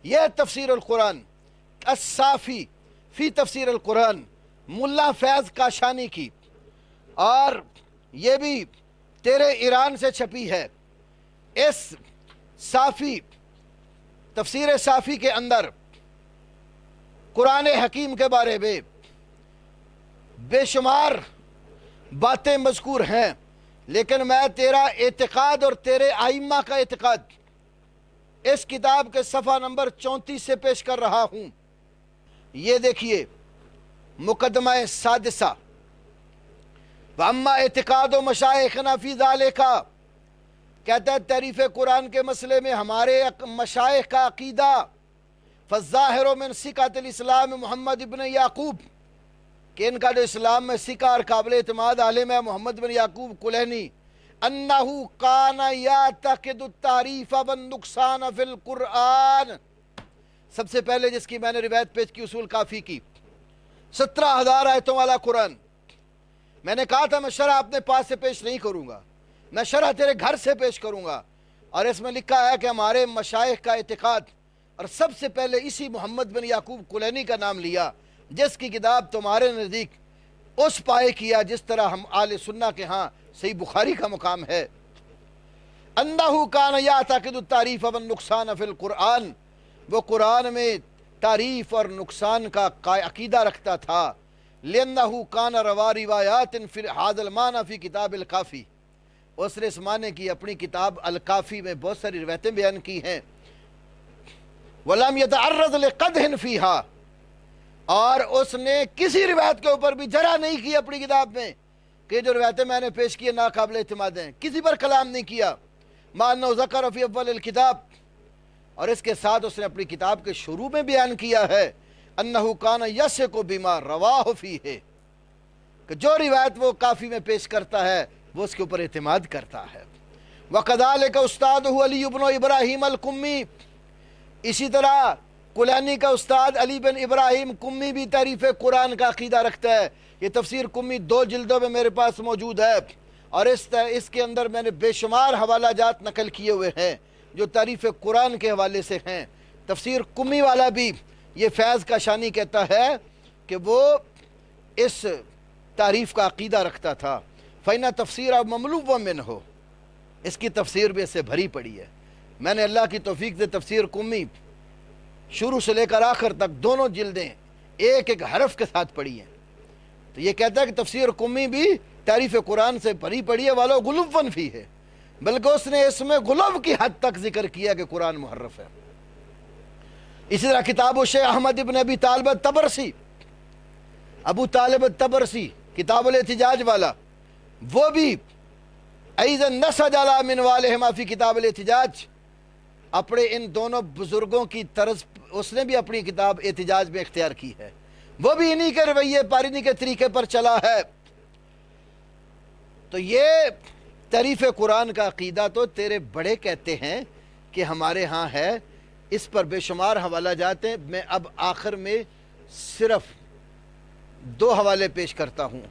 یہ تفسیر القرآن الصافی فی تفسیر القرآن ملا فیض کاشانی کی، اور یہ بھی تیرے ایران سے چھپی ہے۔ اس صافی تفسیر صافی کے اندر قرآن حکیم کے بارے میں بے شمار باتیں مذکور ہیں، لیکن میں تیرا اعتقاد اور تیرے ائمہ کا اعتقاد اس کتاب کے صفحہ نمبر 34 سے پیش کر رہا ہوں۔ یہ دیکھیے مقدمہ سادسہ، وَأَمَّا اعتقاد و مشائخنا فی ذالک، کہتا ہے تعریف قرآن کے مسئلے میں ہمارے مشائخ کا عقیدہ، فالظاہر من ثقۃ الاسلام محمد ابن یعقوب، کہ ان کا جو اسلام میں ثقہ اور قابل اعتماد عالم ہے محمد بن یعقوب کلینی، انہو کان یعتقد التعریف والنقصان فی القرآن، سب سے پہلے جس کی میں نے روایت پیش کی اصول کافی کی، 17,000 آیتوں والا قرآن۔ میں نے کہا تھا میں شرح اپنے پاس سے پیش نہیں کروں گا، میں شرح تیرے گھر سے پیش کروں گا، اور اس میں لکھا ہے کہ ہمارے مشائخ کا اعتقاد، اور سب سے پہلے اسی محمد بن یعقوب کلینی کا نام لیا جس کی کتاب تمہارے نزدیک اس پائے کیا جس طرح ہم آل سنہ کے ہاں صحیح بخاری کا مقام ہے۔ انہو کان یعتقد التعریف والنقصان فی القرآن، وہ قرآن میں تعریف اور نقصان کا عقیدہ رکھتا تھا، لأنہو کان روا روایات فی ھذا المعنی فی کتاب الکافی، اس نے اس معنی کی اپنی کتاب الکافی میں بہت ساری روایتیں بیان کی ہیں، وَلَمْ يَتَعَرَّضْ لِقَدْحٍ فِيهَا، اور اس نے کسی روایت کے اوپر بھی جرح نہیں کی اپنی کتاب میں کہ جو روایتیں میں نے پیش کی ناقابل اعتماد ہیں، کسی پر کلام نہیں کیا، مَا أَنَّهُ ذَكَرَ فِي أَوَّلِ الْكِتَابِ، اور اس کے ساتھ اس نے اپنی کتاب کے شروع میں بیان کیا ہے أَنَّهُ كَانَ يَثِقُ بِمَا رَوَاهُ فِيهِ، کہ جو روایت وہ کافی میں پیش کرتا ہے وہ اس کے اوپر اعتماد کرتا ہے۔ وَكَذَلِكَ أُسْتَاذُهُ عَلِيُّ بْنُ إِبْرَاهِيمَ الْقُمِّي، اسی طرح کلینی کا استاد علی بن ابراہیم قمی بھی تعریف قرآن کا عقیدہ رکھتا ہے۔ یہ تفسیر قمی 2 جلدوں میں میرے پاس موجود ہے، اور اس کے اندر میں نے بے شمار حوالہ جات نقل کیے ہوئے ہیں جو تعریف قرآن کے حوالے سے ہیں۔ تفسیر قمی والا بھی یہ فیض کاشانی کہتا ہے کہ وہ اس تعریف کا عقیدہ رکھتا تھا۔ فَإِنَّ تَفْسِيرَ مَمْلُوٌّ مِّنْهُ، اس کی تفسیر بھی اس سے بھری پڑی ہے۔ میں نے اللہ کی توفیق سے تفسیر قمی شروع سے لے کر آخر تک دونوں جلدیں ایک ایک حرف کے ساتھ پڑھی ہیں، تو یہ کہتا ہے کہ تفسیر قمی بھی تعریف قرآن سے بھری پڑی ہے، والو غلوًا فی ہے، بلکہ اس نے اس میں غلو کی حد تک ذکر کیا کہ قرآن محرف ہے۔ اسی طرح کتاب الشیخ احمد ابن ابی طالب الطبرسی، ابو طالب الطبرسی کتاب الاحتجاج والا، وہ بھی ایضا نسج علی منوالہما فی کتاب الاحتجاج، اپنے ان دونوں بزرگوں کی طرز اس نے بھی اپنی کتاب احتجاج میں اختیار کی ہے، وہ بھی انہی کے رویے پر انہی کے طریقے پر چلا ہے۔ تو یہ تعریف قرآن کا عقیدہ تو تیرے بڑے کہتے ہیں کہ ہمارے ہاں ہے، اس پر بے شمار حوالہ جاتے ہیں، میں اب آخر میں صرف 2 حوالے پیش کرتا ہوں۔